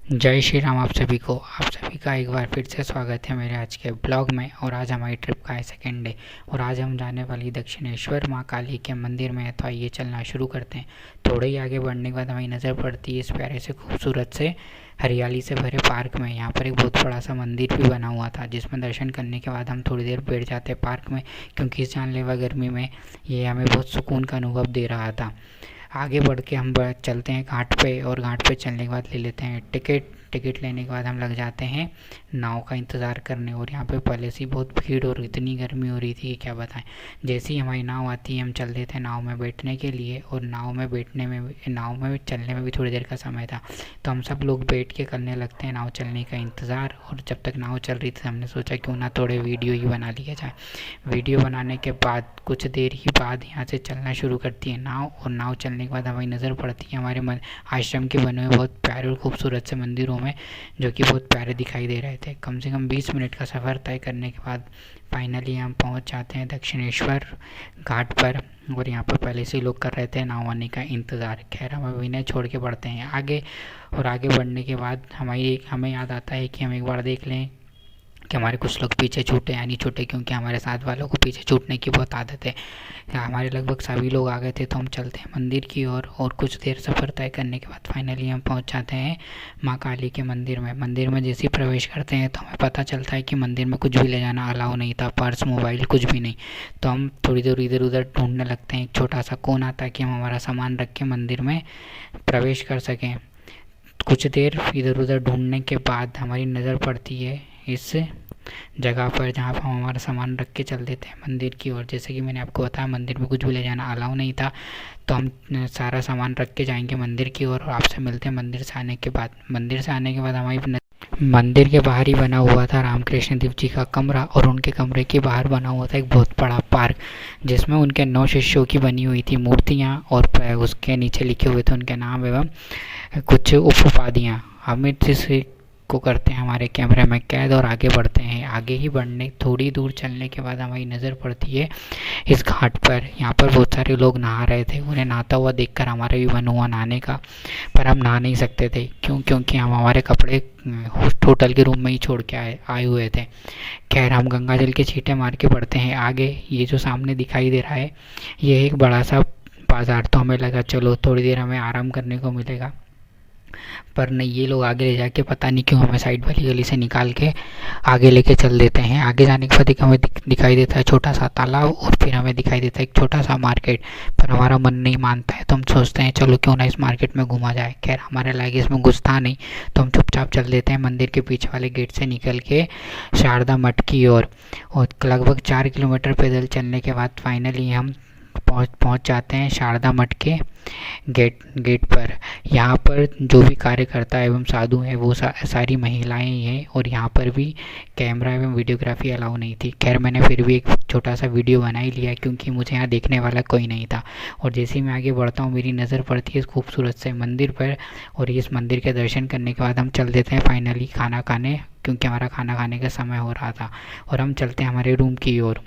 जय श्री राम। आप सभी का एक बार फिर से स्वागत है मेरे आज के ब्लॉग में। और आज हमारी ट्रिप का है सेकेंड डे और आज हम जाने वाली दक्षिणेश्वर माँ काली के मंदिर में है। तो आइए चलना शुरू करते हैं। थोड़े ही आगे बढ़ने के बाद हमें नज़र पड़ती है इस प्यारे से खूबसूरत से हरियाली से भरे पार्क में। यहाँ पर एक बहुत बड़ा सा मंदिर भी बना हुआ था जिसमें दर्शन करने के बाद हम थोड़ी देर बैठ जाते हैं पार्क में, क्योंकि इस जानलेवा गर्मी में ये हमें बहुत सुकून का अनुभव दे रहा था। आगे बढ़ के हम चलते हैं घाट पे और घाट पे चलने के बाद ले लेते हैं टिकट। टिकट लेने के बाद हम लग जाते हैं नाव का इंतज़ार करने। और यहाँ पे पहले से ही बहुत भीड़ और इतनी गर्मी हो रही थी कि क्या बताएं। जैसे ही हमारी नाव आती है हम चल देते हैं नाव में बैठने के लिए। और नाव में चलने में भी थोड़ी देर का समय था, तो हम सब लोग बैठ के करने लगते हैं नाव चलने का इंतज़ार। और जब तक नाव चल रही थी हमने सोचा क्यों ना थोड़े वीडियो ही बना लिया जाए। वीडियो बनाने के बाद कुछ देर ही बाद यहाँ से चलना शुरू करती है नाव। और नाव चलने के बाद हमारी नज़र पड़ती है हमारे आश्रम के बने हुए बहुत प्यारे और खूबसूरत से मंदिरों में, जो कि बहुत प्यारे दिखाई दे रहे थे। कम से कम 20 मिनट का सफ़र तय करने के बाद फाइनली हम पहुंच जाते हैं दक्षिणेश्वर घाट पर। और यहाँ पर पहले से लोग कर रहे थे नाव आने का इंतज़ार। खैर हम अभी नहीं छोड़ के बढ़ते हैं आगे। और आगे बढ़ने के बाद हमें याद आता है कि हम एक बार देख लें कि हमारे कुछ लोग पीछे छूटे, यानी छूटे क्योंकि हमारे साथ वालों को पीछे छूटने की बहुत आदत है। हमारे लगभग सभी लोग आ गए थे, तो हम चलते हैं मंदिर की ओर। और कुछ देर सफ़र तय करने के बाद फाइनली हम पहुंच जाते हैं माँ काली के मंदिर में। मंदिर में जैसे ही प्रवेश करते हैं तो हमें पता चलता है कि मंदिर में कुछ भी ले जाना अलाउ नहीं था, पर्स मोबाइल कुछ भी नहीं। तो हम थोड़ी देर इधर उधर ढूंढने लगते हैं एक छोटा सा कोना, ताकि हम हमारा सामान रख के मंदिर में प्रवेश कर सकें। कुछ देर इधर उधर ढूंढने के बाद हमारी नज़र पड़ती है इस जगह पर, जहाँ पर हम हमारा सामान रख के चल देते हैं मंदिर की ओर। जैसे कि मैंने आपको बताया मंदिर में कुछ भी ले जाना अलाउ नहीं था, तो हम सारा सामान रख के जाएंगे मंदिर की ओर। और आपसे मिलते हैं मंदिर से आने के बाद। मंदिर से आने के बाद हमारी मंदिर के बाहर ही बना हुआ था रामकृष्ण देव जी का कमरा। और उनके कमरे के बाहर बना हुआ था एक बहुत बड़ा पार्क, जिसमें उनके 9 शिष्यों की बनी हुई थी मूर्तियाँ। और उसके नीचे लिखे हुए थे उनके नाम एवं कुछ उपाधियाँ। हम जिस को करते हैं हमारे कैमरे में कैद और आगे बढ़ते हैं। आगे ही बढ़ने थोड़ी दूर चलने के बाद हमारी नज़र पड़ती है इस घाट पर। यहाँ पर बहुत सारे लोग नहा रहे थे। उन्हें नहाता हुआ देखकर हमारा भी मन हुआ नहाने का, पर हम नहा नहीं सकते थे। क्योंकि हम हमारे कपड़े होटल के रूम में ही छोड़ के आए हुए थे। खैर हम गंगा जल के छींटे मार के बढ़ते हैं आगे। ये जो सामने दिखाई दे रहा है ये एक बड़ा सा बाज़ार। तो हमें लगा चलो थोड़ी देर हमें आराम करने को मिलेगा, पर नहीं, ये लोग आगे ले जाके पता नहीं क्यों हमें साइड वाली गली से निकाल के आगे लेके चल देते हैं। आगे जाने के बाद एक हमें दिखाई देता है छोटा सा तालाब, और फिर हमें दिखाई देता है एक छोटा सा मार्केट। पर हमारा मन नहीं मानता है, तो हम सोचते हैं चलो क्यों ना इस मार्केट में घूमा जाए। खैर हमारे लायक इसमें घुस था नहीं, तो हम चुपचाप चल देते हैं मंदिर के पीछे वाले गेट से निकल के शारदा मठ की ओर। और लगभग 4 किलोमीटर पैदल चलने के बाद फाइनली हम पहुंच जाते हैं शारदा मठ के गेट पर। यहाँ पर जो भी कार्यकर्ता एवं साधु हैं वो सारी महिलाएं ही हैं। और यहाँ पर भी कैमरा एवं वीडियोग्राफी अलाउ नहीं थी। खैर मैंने फिर भी एक छोटा सा वीडियो बना ही लिया, क्योंकि मुझे यहाँ देखने वाला कोई नहीं था। और जैसे ही मैं आगे बढ़ता हूँ मेरी नज़र पड़ती है इस खूबसूरत से मंदिर पर। और इस मंदिर के दर्शन करने के बाद हम चल देते हैं फाइनली खाना खाने, क्योंकि हमारा खाना खाने का समय हो रहा था। और हम चलते हैं हमारे रूम की ओर।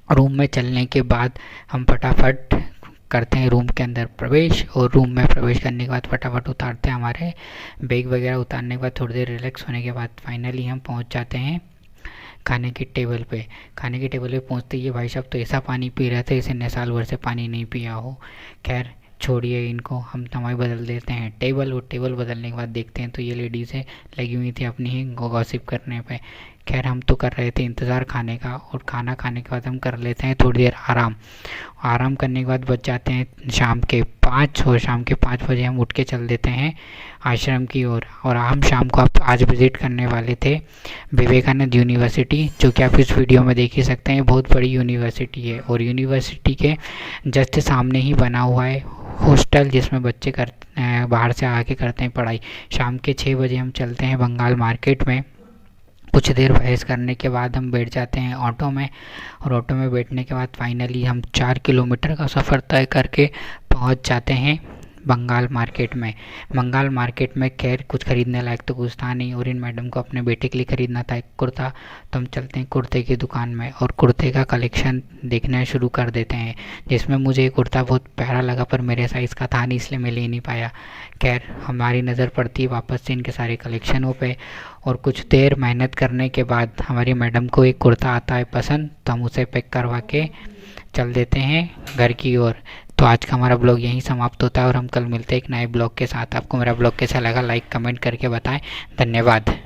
रूम में चलने के बाद हम फटाफट करते हैं रूम के अंदर प्रवेश। और रूम में प्रवेश करने के बाद फटाफट उतारते हैं हमारे बैग वगैरह। उतारने के बाद थोड़ी देर रिलैक्स होने के बाद फाइनली हम पहुंच जाते हैं खाने की टेबल पे। खाने की टेबल पे पहुंचते ही भाई साहब तो ऐसा पानी पी रहे थे जैसे ने साल भर से पानी नहीं पिया हो। खैर छोड़िए इनको, हम हमारे बदल देते हैं टेबल। और टेबल बदलने के बाद देखते हैं तो ये लेडीज़ें लगी हुई थी अपनी ही गॉसिप करने पे। खैर हम तो कर रहे थे इंतज़ार खाने का। और खाना खाने के बाद हम कर लेते हैं थोड़ी देर आराम करने के बाद बच जाते हैं शाम के 5। और शाम के 5 बजे हम उठ के चल देते हैं आश्रम की ओर। और हम शाम को आज विज़िट करने वाले थे विवेकानंद यूनिवर्सिटी, जो कि आप इस वीडियो में देख ही सकते हैं। बहुत बड़ी यूनिवर्सिटी है। और यूनिवर्सिटी के जस्ट सामने ही बना हुआ है हॉस्टल, जिसमें बच्चे बाहर से आके करते हैं पढ़ाई। शाम के 6 बजे हम चलते हैं बंगाल मार्केट में। कुछ देर बहस करने के बाद हम बैठ जाते हैं ऑटो में। और ऑटो में बैठने के बाद फाइनली हम 4 किलोमीटर का सफ़र तय करके पहुंच जाते हैं बंगाल मार्केट में खैर कुछ खरीदने लायक तो कुछ था नहीं, और इन मैडम को अपने बेटे के लिए खरीदना था एक कुर्ता। तो हम चलते हैं कुर्ते की दुकान में और कुर्ते का कलेक्शन देखना शुरू कर देते हैं, जिसमें मुझे ये कुर्ता बहुत प्यारा लगा पर मेरे साइज़ का था नहीं, इसलिए मैं ले नहीं पाया। खैर हमारी नज़र पड़ती है वापस से इनके सारे कलेक्शनों पे, और कुछ देर मेहनत करने के बाद हमारी मैडम को एक कुर्ता आता है पसंद, तो हम उसे पैक करवा के चल देते हैं घर की ओर। तो आज का हमारा ब्लॉग यहीं समाप्त होता है और हम कल मिलते हैं एक नए ब्लॉग के साथ। आपको मेरा ब्लॉग कैसा लगा लाइक कमेंट करके बताएं। धन्यवाद।